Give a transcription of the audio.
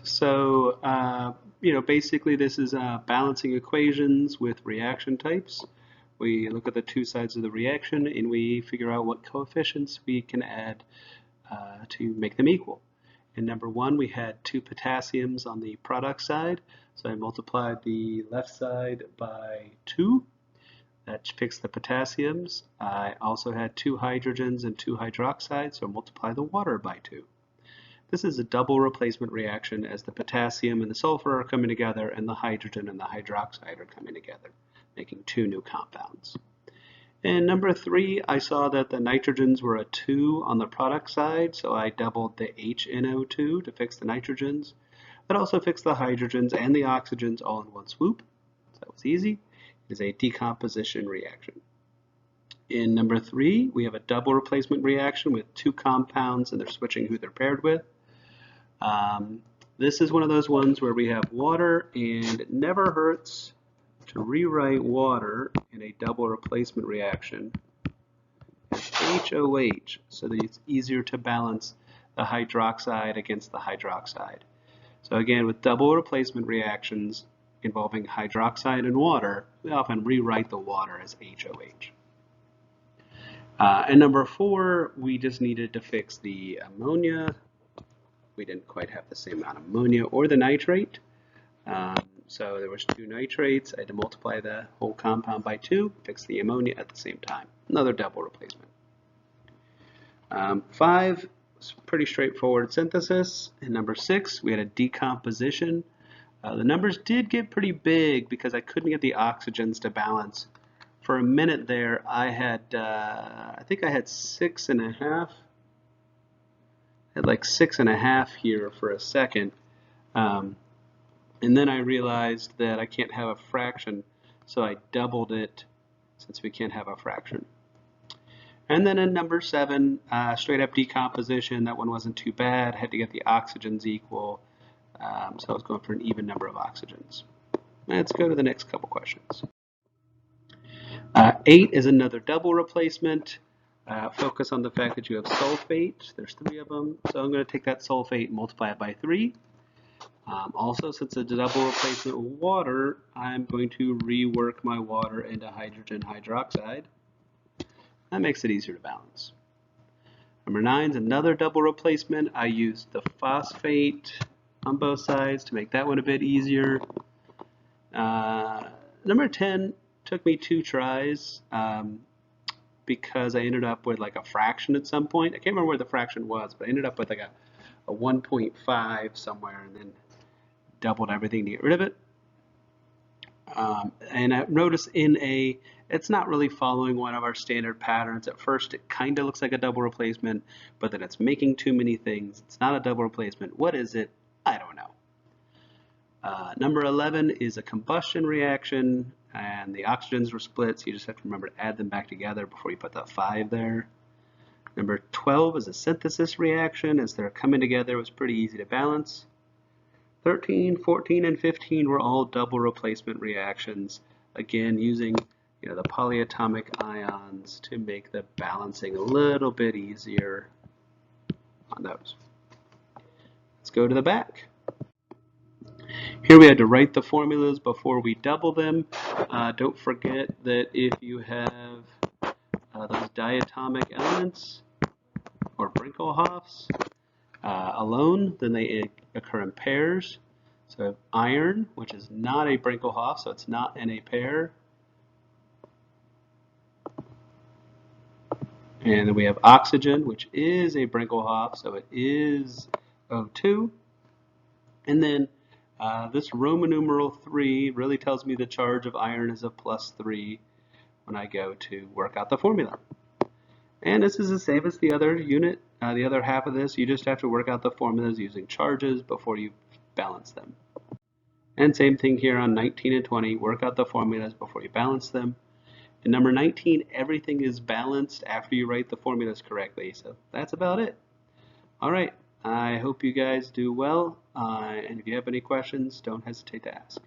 So, basically this is balancing equations with reaction types. We look at the two sides of the reaction and we figure out what coefficients we can add to make them equal. In number one, we had two potassiums on the product side. So I multiplied the left side by 2. That picks the potassiums. I also had 2 hydrogens and 2 hydroxides, so I multiply the water by 2. This is a double replacement reaction as the potassium and the sulfur are coming together and the hydrogen and the hydroxide are coming together, making 2 new compounds. In number 3, I saw that the nitrogens were a 2 on the product side, so I doubled the HNO2 to fix the nitrogens. That also fixed the hydrogens and the oxygens all in one swoop. So that was easy. It is a decomposition reaction. In number 3, we have a double replacement reaction with 2 compounds and they're switching who they're paired with. This is one of those ones where we have water, and it never hurts to rewrite water in a double replacement reaction as HOH so that it's easier to balance the hydroxide against the hydroxide. So again, with double replacement reactions involving hydroxide and water, we often rewrite the water as HOH. And number 4, we just needed to fix the ammonia. We didn't quite have the same amount of ammonia or the nitrate. So there was 2 nitrates. I had to multiply the whole compound by 2, fix the ammonia at the same time. Another double replacement. 5 was pretty straightforward synthesis. And number 6, we had a decomposition. The numbers did get pretty big because I couldn't get the oxygens to balance. For a minute there, I had, I think I had 6.5. I had like 6.5 here for a second. And then I realized that I can't have a fraction, so I doubled it since we can't have a fraction. And then in number 7, straight up decomposition. That one wasn't too bad. I had to get the oxygens equal, so I was going for an even number of oxygens. Let's go to the next couple questions. 8 is another double replacement. Focus on the fact that you have sulfate. There's 3 of them, so I'm going to take that sulfate and multiply it by 3. Also, since it's a double replacement with water, I'm going to rework my water into hydrogen hydroxide. That makes it easier to balance. Number 9 is another double replacement. I used the phosphate on both sides to make that one a bit easier. Number 10 took me 2 tries because I ended up with like a fraction at some point. I can't remember where the fraction was, but I ended up with like a 1.5 somewhere and then doubled everything to get rid of it. And I noticed it's not really following one of our standard patterns. At first it kind of looks like a double replacement, but then it's making too many things. It's not a double replacement. What is it? I don't know. Number 11 is a combustion reaction, and the oxygens were split, so you just have to remember to add them back together before you put that 5 there. Number 12 is a synthesis reaction. As they're coming together, it was pretty easy to balance. 13, 14, and 15 were all double replacement reactions, again using the polyatomic ions to make the balancing a little bit easier on those. Let's go to the back. Here we had to write the formulas before we double them. Don't forget that if you have those diatomic elements or Brinkelhoffs alone, then they occur in pairs. So iron, which is not a Brinkelhoff, so it's not in a pair. And then we have oxygen, which is a Brinkelhoff, so it is O2. And then this Roman numeral 3 really tells me the charge of iron is a +3 when I go to work out the formula. And this is the same as the other unit, the other half of this. You just have to work out the formulas using charges before you balance them. And same thing here on 19 and 20, work out the formulas before you balance them. In number 19, everything is balanced after you write the formulas correctly. So that's about it. All right, I hope you guys do well. And if you have any questions, don't hesitate to ask.